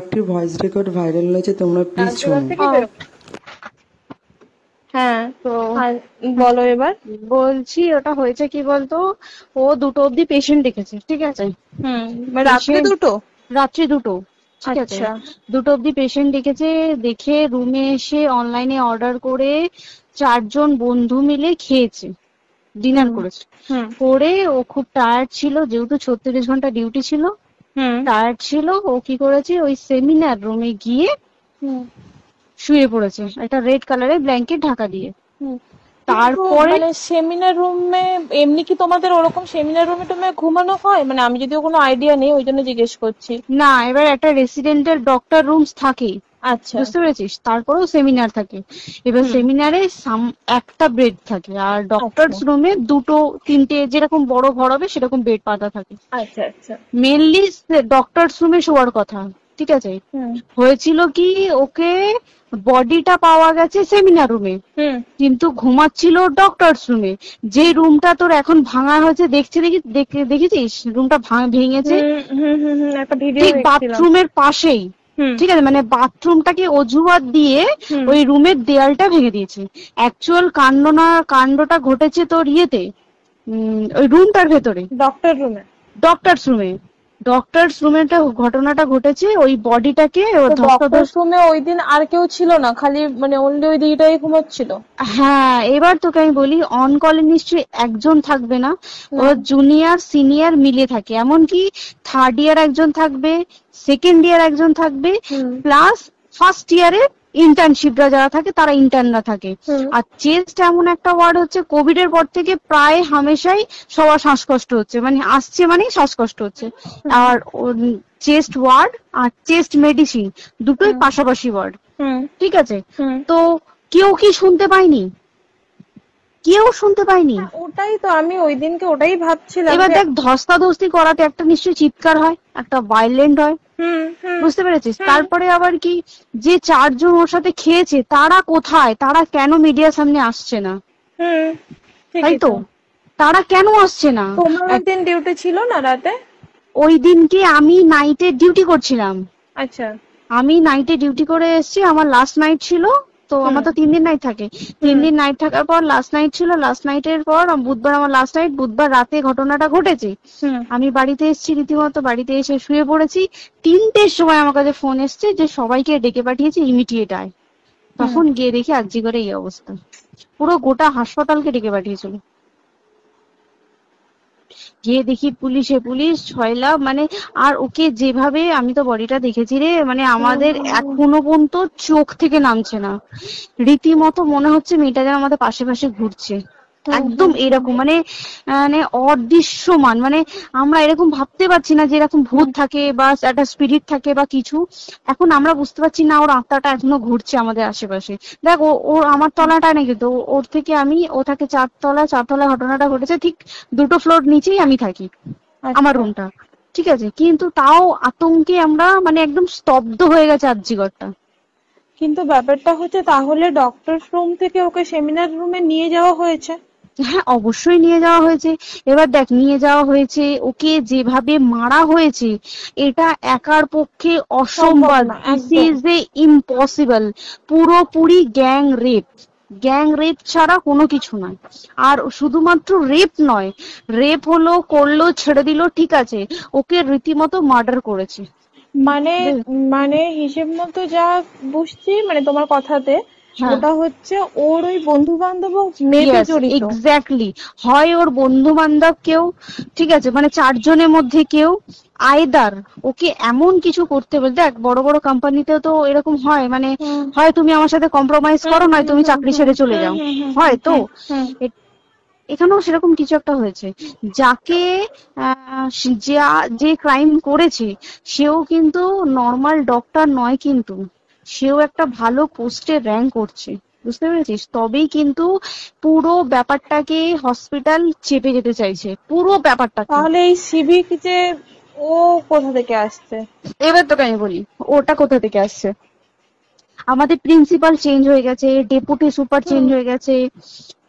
একটি voice record viral হয়েছে, তোমরা প্লিজ শোনো। হ্যাঁ, তো বলো এবার। বলছি ওটা হয়েছে কি বলতো, ও 2টো অব্দি পেশেন্ট দেখেছে, ঠিক আছে? রাত্রে দুটো? রাত্রি 2টো, ঠিক আছে। আচ্ছা। 2টো অব্দি পেশেন্ট দেখেছে, দেখে রুমে এসে অনলাইনে অর্ডার করে 4জন বন্ধু মিলে খেয়েছে, ডিনার করেছে। করে ও খুব টায়ার্ড ছিল, যেহেতু 36 ঘন্টা ডিউটি ছিল, টায়ার্ড ছিল। ও কি করেছে, ওই সেমিনার রুমে গিয়ে শুয়ে পড়েছে একটা রেড কালারের ব্ল্যাঙ্কেট ঢাকা দিয়ে। তারপরে মানে সেমিনার রুমে এমনি কি তোমাদের ওরকম সেমিনার রুমে তুমি ঘুমানো হয়? মানে আমি যদিও কোনো আইডিয়া নেই, ওই জন্য জিজ্ঞেস করছি। না, এবার একটা রেসিডেন্টাল ডক্টর রুমস থাকে, আচ্ছা, বুঝতে পেরেছিস? তারপরেও সেমিনার থাকে। এবার সেমিনারে একটা বেড থাকে, আর ডক্টরস রুমে 2টো 3টে, যেরকম বড় ঘর হবে সেরকম বেড পাতা থাকে। আচ্ছা আচ্ছা। মেনলি ডক্টরস রুমে শোয়ার কথা, ঠিক আছে? হয়েছিল কি, ওকে বডিটা পাওয়া গেছে সেমিনার রুমে, কিন্তু ঘুমাচ্ছিল ডক্টরস রুমে, যে রুমটা তোর এখন ভাঙা হয়েছে। দেখেছিস রুমটা ভেঙেছে? একটা ভিডিও ঠিক বাথরুমের পাশেই, ঠিক আছে? মানে বাথরুমটাকে অজুহাত দিয়ে ওই রুমের দেয়ালটা ভেঙে দিয়েছে। অ্যাকচুয়াল কাণ্ডটা ঘটেছে তোর ইয়েতে, ওই রুমটার ভেতরে, ডক্টরস রুমে ঘটনাটা ঘটেছে। ওই বডিটাকে ডক্টরস রুমে ওই দিন আর কেউ ছিল না, খালি মানে অনলি ওই দিকটাই ঘুমাচ্ছিল? হ্যাঁ, এবার তোকে আমি বলি, অন কলে নিশ্চয়ই একজন থাকবে না, ওর জুনিয়র সিনিয়র মিলে থাকে। এমনকি 3rd ইয়ার একজন থাকবে, 2nd ইয়ার একজন থাকবে, প্লাস 1st ইয়ারের ইন্টার্নশিপরা যারা থাকে তারা ইন্টার্নরা থাকে। আর চেস্ট এমন একটা ওয়ার্ড হচ্ছে, কোভিড এর পর থেকে প্রায় হামেশাই সবার শ্বাসকষ্ট হচ্ছে, মানে আসছে মানেই শ্বাসকষ্ট হচ্ছে। আর চেস্ট ওয়ার্ড আর চেস্ট মেডিসিন দুটোই পাশাপাশি ওয়ার্ড, ঠিক আছে? তো কেউ কি শুনতে পায়নি? কেউ শুনতে পায়নি। ওটাই তো আমি ওই দিনকে ওটাই ভাবছিলাম। এবার দেখ, ধস্তাধস্তি করাতে একটা নিশ্চয়ই চিৎকার হয়, একটা ভায়োলেন্ট হয়, বুঝতে পেরেছিস? তারপরে আবার কি, যে 4জন ওর সাথে খেয়েছে তারা কোথায়, তারা কেন মিডিয়ার সামনে আসছে না? তাই তো, তারা কেন আসছে না? তোমার ওই দিন ডিউটি ছিল না রাতে? ওই দিনকে আমি নাইটে ডিউটি করছিলাম। আচ্ছা। আমি নাইটে ডিউটি করে এসেছি, আমার লাস্ট নাইট ছিল। তো আমার তো 3 দিন নাইট থাকে, 3 দিন নাইট থাকার পর লাস্ট নাইট ছিল। লাস্ট নাইটের পর বুধবার আমার লাস্ট নাইট, বুধবার রাতে ঘটনাটা ঘটেছে। আমি বাড়িতে এসেছি, রীতিমতো বাড়িতে এসে শুয়ে পড়েছি। 3টের সময় আমার কাছে ফোন এসছে যে সবাইকে ডেকে পাঠিয়েছে, ইমিডিয়েট আয়। তখন গিয়ে দেখি আরজি করে এই অবস্থা, পুরো গোটা হাসপাতালকে ডেকে পাঠিয়েছিল। গিয়ে দেখি পুলিশ ছয়লা, মানে আর ওকে যেভাবে, আমি তো বডিটা দেখেছি রে, মানে আমাদের এখনো পর্যন্ত চোখ থেকে নামছে না। রীতিমতো মনে হচ্ছে মেয়েটা যেন আমাদের পাশে পাশে ঘুরছে, একদম এরকম, মানে মানে অদৃশ্যমান। মানে আমরা এরকম ভাবতে পারছি না যে এরকম ভূত থাকে বা একটা স্পিরিট থাকে বা কিছু। এখন আমরা বুঝতে পারছি না ওর আত্মাটা এখনো ঘুরছে আমাদের আশেপাশে। দেখ, ওর আমার তলাটায় নাকি, তো ওর থেকে ও থাকে 4তলায় ঘটনাটা ঘটেছে, ঠিক 2টো ফ্লোর নিচেই আমি থাকি, আমার রুমটা, ঠিক আছে? কিন্তু তাও আতঙ্কে আমরা মানে একদম স্তব্ধ হয়ে গেছে আরজিগরটা। কিন্তু ব্যাপারটা হচ্ছে, তাহলে ডক্টর রুম থেকে ওকে সেমিনার রুমে নিয়ে যাওয়া হয়েছে? হ্যাঁ, অবশ্যই নিয়ে যাওয়া হয়েছে। এবার দেখ, নিয়ে যাওয়া হয়েছে, ওকে যেভাবে মারা হয়েছে এটা একার পক্ষে অসম্ভব, দিস ইজ এ ইম্পসিবল। পুরোপুরি গ্যাং রেপ ছাড়া কোনো কিছু নয়। আর শুধুমাত্র রেপ নয়, রেপ করলো ছেড়ে দিল, ঠিক আছে, ওকে রীতিমতো মার্ডার করেছে। মানে হিসেব মতো যা বুঝছি, মানে তোমার কথাতে, ওটা হচ্ছে ওর ওই বন্ধু বান্ধব মেয়েটা জড়িত। এক্স্যাক্টলি, হয় ওর বন্ধু বান্ধব কেউ, ঠিক আছে, মানে 4জনের মধ্যে কেউ, আইদার ওকে এমন কিছু করতে বলতে। দেখ, বড় বড় কোম্পানিতেও তো এরকম হয়, মানে হয় তুমি আমার সাথে কম্প্রোমাইজ করো, নয় তুমি চাকরি ছেড়ে চলে যাও, হয় তো। এখানেও সেরকম কিছু একটা হয়েছে। যাকে যে ক্রাইম করেছে সেও কিন্তু নর্মাল ডক্টর নয়, কিন্তু সেও একটা ভালো পোস্টে র্যাঙ্ক করছে, বুঝতে পেরেছিস? তবেই কিন্তু পুরো ব্যাপারটাকে হসপিটাল চেপে যেতে চাইছে, পুরো ব্যাপারটা। তাহলে এই সিভিক যে ও কোথা থেকে আসছে? এবার তোকে আমি বলি ওটা কোথা থেকে আসছে। আমাদের প্রিন্সিপাল চেঞ্জ হয়ে গেছে, ডেপুটি সুপার চেঞ্জ হয়ে গেছে,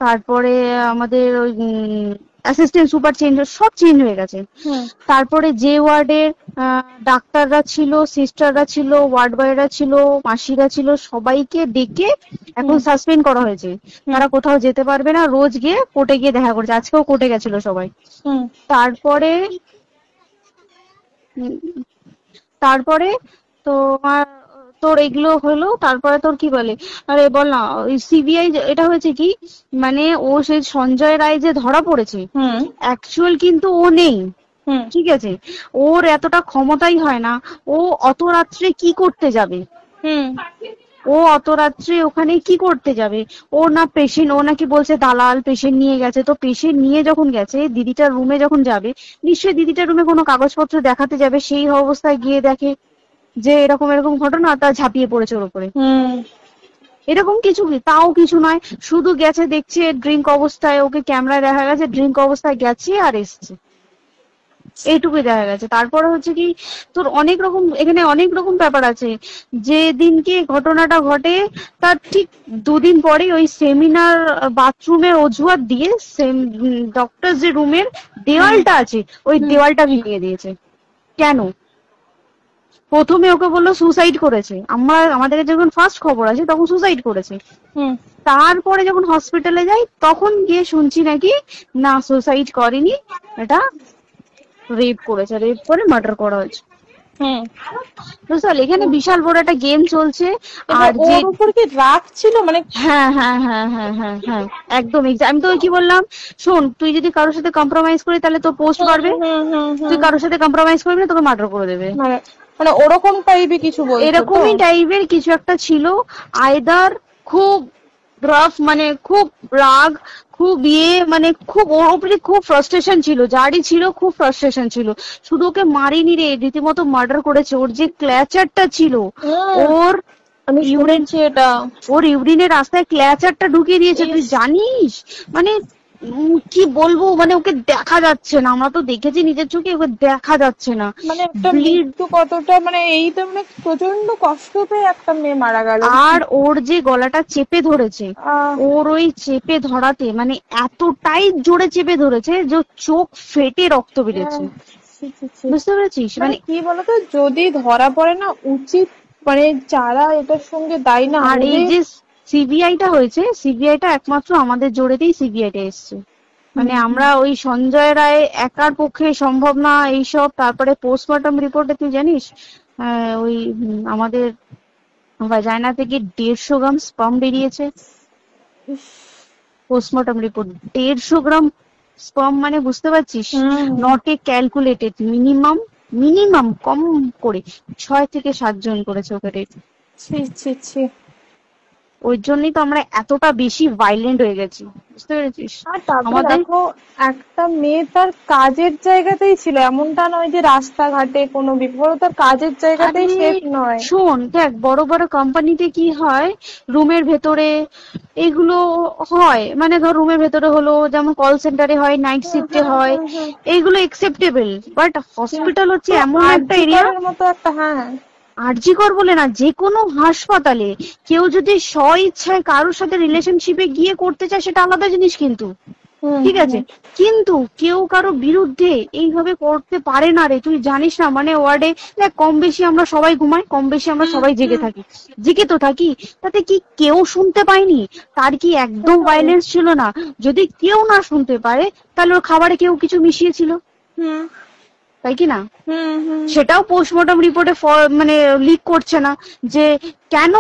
তারপরে আমাদের ওই অ্যাসিস্ট্যান্ট সুপার চেঞ্জ, সব চেঞ্জ হয়ে গেছে। তারপরে যে ওয়ার্ডের ডাক্তাররা ছিল, সিস্টাররা ছিল, ওয়ার্ড বয়রা ছিল, মাসিরা ছিল, সবাইকে ডেকে এখন সাসপেন্ড করা হয়েছে। তারা কোথাও যেতে পারবে না, রোজ গিয়ে কোর্টে গিয়ে দেখা করছে। আজকেও কোর্টে গেছিল সবাই। তারপরে তারপরে তোমার তোর এগুলো হলো, তারপরে তোর কি বলে, আরে বল না, সিবিআই এটা হয়েছে কি, মানে ও সেই সঞ্জয় রায় যে ধরা পড়েছে, অ্যাকচুয়াল কিন্তু ও নেই, ঠিক আছে, ওর এতটা ক্ষমতাই হয় না। ও অত রাত্রে কি করতে যাবে, ও অত রাত্রে ওখানে কি করতে যাবে? ও না পেশেন্ট, ও নাকি বলছে দালাল পেশেন্ট নিয়ে গেছে। তো পেশেন্ট নিয়ে যখন গেছে, দিদিটার রুমে যখন যাবে, নিশ্চয়ই দিদিটার রুমে কোনো কাগজপত্র দেখাতে যাবে, সেই অবস্থায় গিয়ে দেখে যে এরকম এরকম ঘটনা, তা ঝাঁপিয়ে পড়েছে ওর উপরে। এরকম কিছু, তাও কিছু নয়, শুধু গেছে দেখছে ড্রিঙ্ক অবস্থায়, ওকে ক্যামেরায় দেখা গেছে ড্রিঙ্ক অবস্থায় গেছে আর এসছে, এইটুকুই দেখা গেছে। তারপরে হচ্ছে কি, তোর অনেক রকম, এখানে অনেক রকম ব্যাপার আছে। যে দিনকে ঘটনাটা ঘটে তার ঠিক 2 দিন পরে ওই সেমিনার বাথরুমের অজুহাত দিয়ে ডক্টর যে রুমের দেওয়ালটা আছে, ওই দেওয়ালটা ভেঙে দিয়েছে। কেন? প্রথমে ওকে বললো সুসাইড করেছে, আমাদের যখন ফার্স্ট খবর আছে তখন সুসাইড করেছে। তারপরে যখন হসপিটালে যাই তখন গিয়ে শুনছি নাকি না, সুসাইড করেনি, এটা রেপ করেছে, রেপ করে মার্ডার করা হয়েছে। বুঝতে, এখানে বিশাল বড় একটা গেম চলছে। আর যে ওর উপর কি রাগ ছিল, মানে হ্যাঁ হ্যাঁ হ্যাঁ হ্যাঁ হ্যাঁ হ্যাঁ একদম। আমি তো কি বললাম, শোন, তুই যদি কারোর সাথে কম্প্রোমাইজ করি তাহলে তো পোস্ট পারবে, তুই কারোর সাথে কম্প্রোমাইজ করবি না, তোকে মার্ডার করে দেবে। মানে ওরকম টাইপের কিছু বলছো? এরকমই টাইপের কিছু একটা ছিল। আইদার খুব রাফ, মানে খুব রাগ, খুব মানে খুব ওর উপরে খুব ফ্রাস্ট্রেশন ছিল, যারই ছিল খুব ফ্রাস্ট্রেশন ছিল। শুধু ওকে মারিনি রে, রীতিমতো মার্ডার করেছে। ওর যে ক্ল্যাচারটা ছিল, ওর ওর ইউরিনের রাস্তায় ক্ল্যাচারটা ঢুকিয়ে দিয়েছে, তুই জানিস? মানে কি বলবো, মানে ওকে দেখা যাচ্ছে না, আমরা তো দেখেছি নিজের চোখে, ওকে দেখা যাচ্ছে না। মানে একটা মৃত্যু কতটা, মানে এই তো মানে প্রচন্ড কষ্ট পেয়ে একটা মেয়ে মারা গেল। আর ওর যে গলাটা চেপে ধরেছে, ওর ওই চেপে ধরাতে মানে এতটাই জোরে চেপে ধরেছে যে চোখ ফেটে রক্ত বেরিয়েছে। বুঝতে পেরেছিস? মানে কি বলতো, যদি ধরা পড়ে না, উচিত মানে যারা এটার সঙ্গে দায়ী না। আর এই যে সিবিআইটা হয়েছে, সিবিআইটা একমাত্র আমাদের জোরেতেই সিবিআইটা এসছে। মানে আমরা ওই সঞ্জয় রায় একার পক্ষে সম্ভব না এইসব। তারপরে পোস্টমর্টম রিপোর্টে তুই জানিস ওই আমাদের ভাজাইনা থেকে 150 গ্রাম স্পার্ম বেরিয়েছে। পোস্টমর্টম রিপোর্ট 150 গ্রাম স্পার্ম, মানে বুঝতে পারছিস? নট এ ক্যালকুলেটেড, মিনিমাম কম করে 6 থেকে 7 জন করেছে ওকে রেপ। ওই জন্যই তো আমরা এতটা বেশি ভাইলেন্ট হয়ে গেছি, বুঝতে পেরেছিস? আমাদের একটা মেয়ে তার কাজের জায়গাতেই ছিল, এমনটা নয় যে রাস্তাঘাটে কোনো বিপদ, তার কাজের জায়গাতেই সেফ নয়। শোন দেখ, বড় বড় কোম্পানিতে কি হয়, রুমের ভেতরে এগুলো হয়, মানে ধর রুমের ভেতরে হলো, যেমন কল সেন্টারে হয়, নাইট শিফটে হয়, এইগুলো একসেপ্টেবল। বাট হসপিটাল হচ্ছে এমন একটা এরিয়ার মতো একটা, আরজিকর বলে না, যে কোনো হাসপাতালে কেউ যদি স্ব ইচ্ছায় কারোর সাথে রিলেশনশিপে গিয়ে করতে চায় সেটা আলাদা জিনিস, কিন্তু ঠিক আছে, কিন্তু কেউ কারো বিরুদ্ধে এইভাবে করতে পারে না রে। তুই জানিস না, মানে ওয়ার্ডে কম বেশি আমরা সবাই ঘুমাই, কম বেশি আমরা সবাই জেগে তো থাকি, তাতে কি কেউ শুনতে পায়নি? তার কি একদম ভাইলেন্স ছিল না? যদি কেউ না শুনতে পারে তাহলে ওর খাবারে কেউ কিছু মিশিয়েছিল, তাই কি না? সেটাও পোস্টমর্টম রিপোর্টে মানে লিক করছে না যে কেন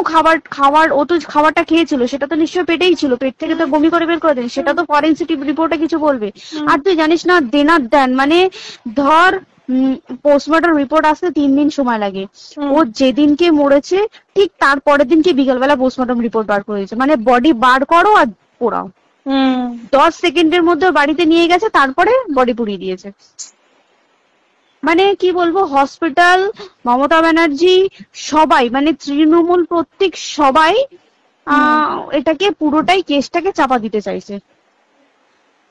খাবার ও তো খাবারটা খেয়েছিল, সেটা তো নিশ্চয়ই পেটেই ছিল, পেট থেকে তো বমি করে বের করে দেন, সেটা তো ফরেনসিক রিপোর্টে কিছু বলবে। আর তুই জানিস না, দেন মানে ধর পোস্টমর্টম রিপোর্ট আসতে 3 দিন সময় লাগে। ও যেদিনকে মরেছে ঠিক তার পরের দিনকে বিকালবেলা পোস্টমর্টম রিপোর্ট বার করে দিয়েছে, মানে বডি বার করো আর পোড়াও, 10 সেকেন্ডের মধ্যে বাড়িতে নিয়ে গেছে, তারপরে বডি পুড়িয়ে দিয়েছে। মানে কি বলবো, হসপিটাল, মমতা ব্যানার্জি, সবাই, মানে তৃণমূল প্রত্যেক সবাই এটাকে পুরোটাই কেসটাকে চাপা দিতে চাইছে,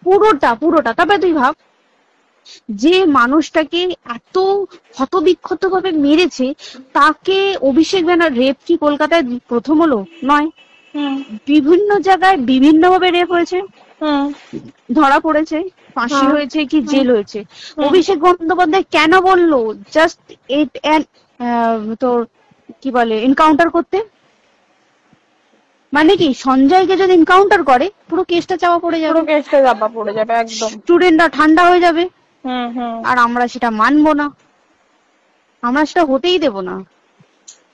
পুরোটা। তবে তুই ভাব, যে মানুষটাকে এত হতবিক্ষত ভাবে মেরেছে, তাকে অভিষেক ব্যানার রেপ কি কলকাতায় প্রথম হলো? নয়, বিভিন্ন জায়গায় বিভিন্ন ভাবে রেপ হয়েছে, ধরা পড়েছে। ফাঁসি হয়েছে কি জেল হয়েছে। অভিষেক বন্দ্যোপাধ্যায় কেন বললো জাস্ট তোর কি বলে এনকাউন্টার করতে? মানে কি সঞ্জয়কে যদি এনকাউন্টার করে পুরো কেসটা চাপা পড়ে যাবে, পুরো কেসটা চাপা পড়ে যাবে একদম, স্টুডেন্টরা ঠান্ডা হয়ে যাবে। হুম। আর আমরা সেটা মানবো না, আমরা সেটা হতেই দেব না।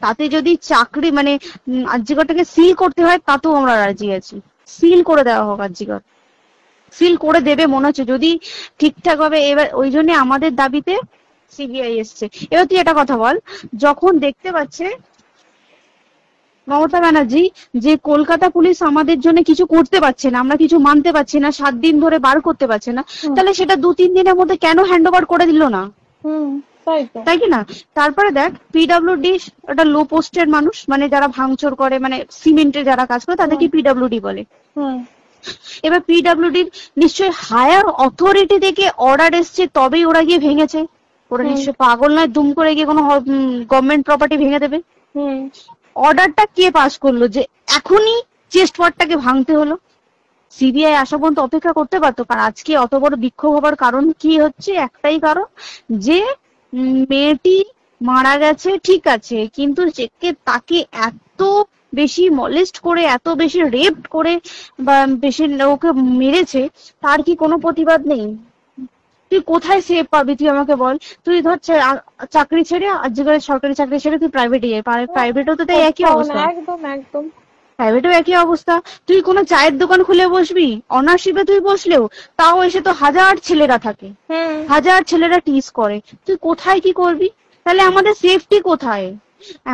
তাতে যদি চাকরি মানে আরজিকরটাকে সিল করতে হয় তাতেও আমরা রাজি আছি, সিল করে দেওয়া হোক আরজিকর, সিল করে দেবে মনে হচ্ছে যদি ঠিকঠাক ভাবে। এবার ওই জন্য আমাদের দাবিতে সিবিআই এসছে। এবার তুই একটা কথা বল, যখন দেখতে পাচ্ছে মমতা ব্যানার্জি যে কলকাতা পুলিশ আমাদের জন্য কিছু করতে পারছে না, আমরা কিছু মানতে পারছি না, 7 দিন ধরে বার করতে পারছে না, তাহলে সেটা 2-3 দিনের মধ্যে কেন হ্যান্ড ওভার করে দিল না? তাই কি না? তারপরে দেখ পিডব্লিউডি একটা লো পোস্টের মানুষ, মানে যারা ভাঙচুর করে, মানে সিমেন্টের যারা কাজ করে তাদেরকে পিডব্লিউডি বলে। এবার পিডব্লিউডি নিশ্চয়ই হায়ার অথরিটি থেকে অর্ডার এসছে তবেই ওরা গিয়ে ভেঙেছে। ওরা নিশ্চয়ই পাগল নয় দুম করে গিয়ে কোনো গভর্নমেন্ট প্রপার্টি ভেঙে দেবে। অর্ডারটা কে পাস করলো যে এখনই চেস্ট ওয়ার্ডটাকে ভাঙতে হলো? সিবিআই আসা পর্যন্ত অপেক্ষা করতে পারতো। কারণ আজকে অত বড় বিক্ষোভ হবার কারণ কি হচ্ছে? একটাই কারণ, যে মেয়েটি মারা গেছে ঠিক আছে, কিন্তু তাকে এত বেশি মলেস্ট করে, এত বেশি রেপ করে বা বেশি ওকে মেরেছে, তার কি কোনো প্রতিবাদ নেই? তুই কোথায় সেভ পাবি তুই আমাকে বল? তুই ধর চাকরি ছেড়ে আজকের সরকারি চাকরি ছেড়ে তুই প্রাইভেটে যাই, প্রাইভেটেও তো তাই একই অবস্থা, একদম প্রাইভেটেও একই অবস্থা। তুই কোনো চায়ের দোকান খুলে বসবি, অনার্সশিপে তুই বসলেও তাও এসে তো হাজার ছেলেরা থাকে, হাজার ছেলেরা টিজ করে, তুই কোথায় কি করবি? তাহলে আমাদের সেফটি কোথায়?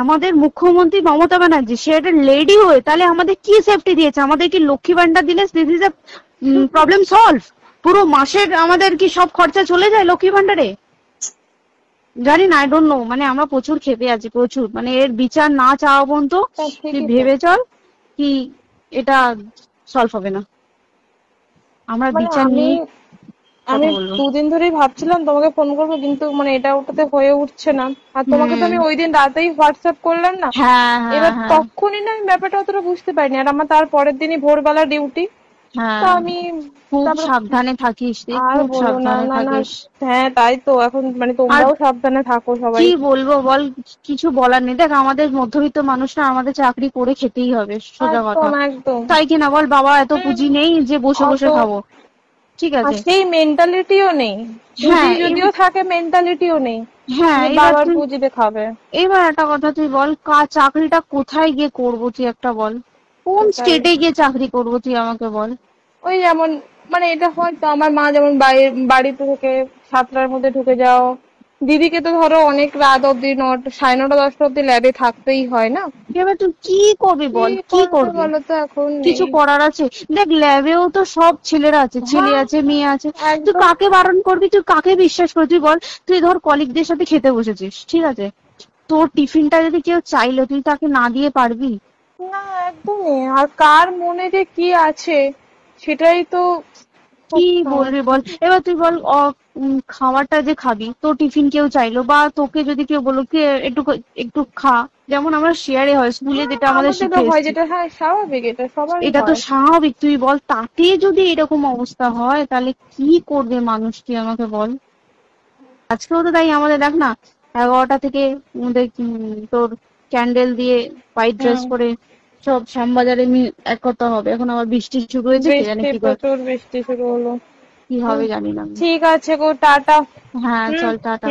আমাদের মুখ্যমন্ত্রী মমতা ব্যানার্জি সে একটা লেডি হয়ে তাহলে আমাদের কি সেফটি দিয়েছে? আমাদের কি লক্ষ্মী ভান্ডার দিলে this is a problem solve? পুরো মাসের আমাদের কি সব খরচা চলে যায় লক্ষ্মী ভান্ডারে? জানি না, আই ডোন্ট নো। মানে আমরা প্রচুর ক্ষেপে আছি, প্রচুর। মানে এর বিচার না চাওয়া পর্যন্ত তুই ভেবে চল কি এটা সলভ হবে না। আমরা বিচার নিয়ে আমি 2 দিন ধরেই ভাবছিলাম তোমাকে ফোন করবো, কিন্তু মানে এটা ওটাতে হয়ে উঠছে না। আর তোমাকে তো আমি ওই দিন রাতেই হোয়াটসঅ্যাপ করলাম না, এবার তখনই না আমি ব্যাপারটা অতটা বুঝতে পারিনি। আর আমার তার পরের দিনই ভোরবেলা ডিউটি, তো আমি খুব সাবধানে থাকিস, খুব সাবধানে থাকিস। হ্যাঁ তাই তো, এখন মানে তোমরাও সাবধানে থাকো সবাই। কি বলবো বল, কিছু বলার নেই। দেখ আমাদের মধ্যবিত্ত মানুষরা আমাদের চাকরি করে খেতেই হবে, সোজা কথা, তাই কিনা বল? বাবা এত পুঁজি নেই যে বসে বসে খাবো, ঠিক আছে? সেই মেন্টালিটিও নেই, যদিও থাকে মেন্টালিটিও নেই। হ্যাঁ বাবার পুঁজিতে খাবে। এবার একটা কথা তুই বল, চাকরিটা কোথায় গিয়ে করবো তুই একটা বল? কোন স্টেটে গিয়ে চাকরি করবো তুই আমাকে বল? ওই যেমন মানে এটা হয়তো আমার মা যেমন বাড়িতে থেকে 7টার মধ্যে ঢুকে যাও, দিদিকে তো ধরো অনেক রাত অব্দি 9:30 10টা অব্দি ল্যাবে থাকতেই হয় না। এবার তুই কি করবি বল? কি করবি বলো তো? এখন কিছু করার আছে? দেখ ল্যাবেও তো সব ছেলেরা আছে, ছেলে আছে মেয়ে আছে, তুই কাকে বারণ করবি? তুই কাকে বিশ্বাস করবি? তুই বল, তুই ধর কলিগদের সাথে খেতে বসেছিস, ঠিক আছে, তোর টিফিনটা যদি কেউ চাইলো তুই তাকে না দিয়ে পারবি? না একদমই। আর কার মনে যে কি আছে সেটাই তো কি বলবি বল? এবার তুই বল, খাবারটা যে খাবি, তোর টিফিন কেউ চাইলো বা তোকে যদি কেউ বললো কি একটু একটু খা, যেমন আমরা শেয়ারে হয় স্কুলে যেটা আমাদের হয়, যেটা হ্যাঁ স্বাভাবিক, এটা সবার, এটা তো স্বাভাবিক। তুই বল তাতে যদি এরকম অবস্থা হয় তাহলে কি করবে মানুষ তুই আমাকে বল? আজকেও তো তাই আমাদের দেখ না 11টা থেকে আমাদের তোর ক্যান্ডেল দিয়ে হোয়াইট ড্রেস পরে সব শ্যামবাজারে এক কথা হবে। এখন আবার বৃষ্টি শুরু হয়েছে, প্রচুর বৃষ্টি শুরু হলো, কি হবে জানি না। ঠিক আছে গো, টাটা। হ্যাঁ চল টাটা।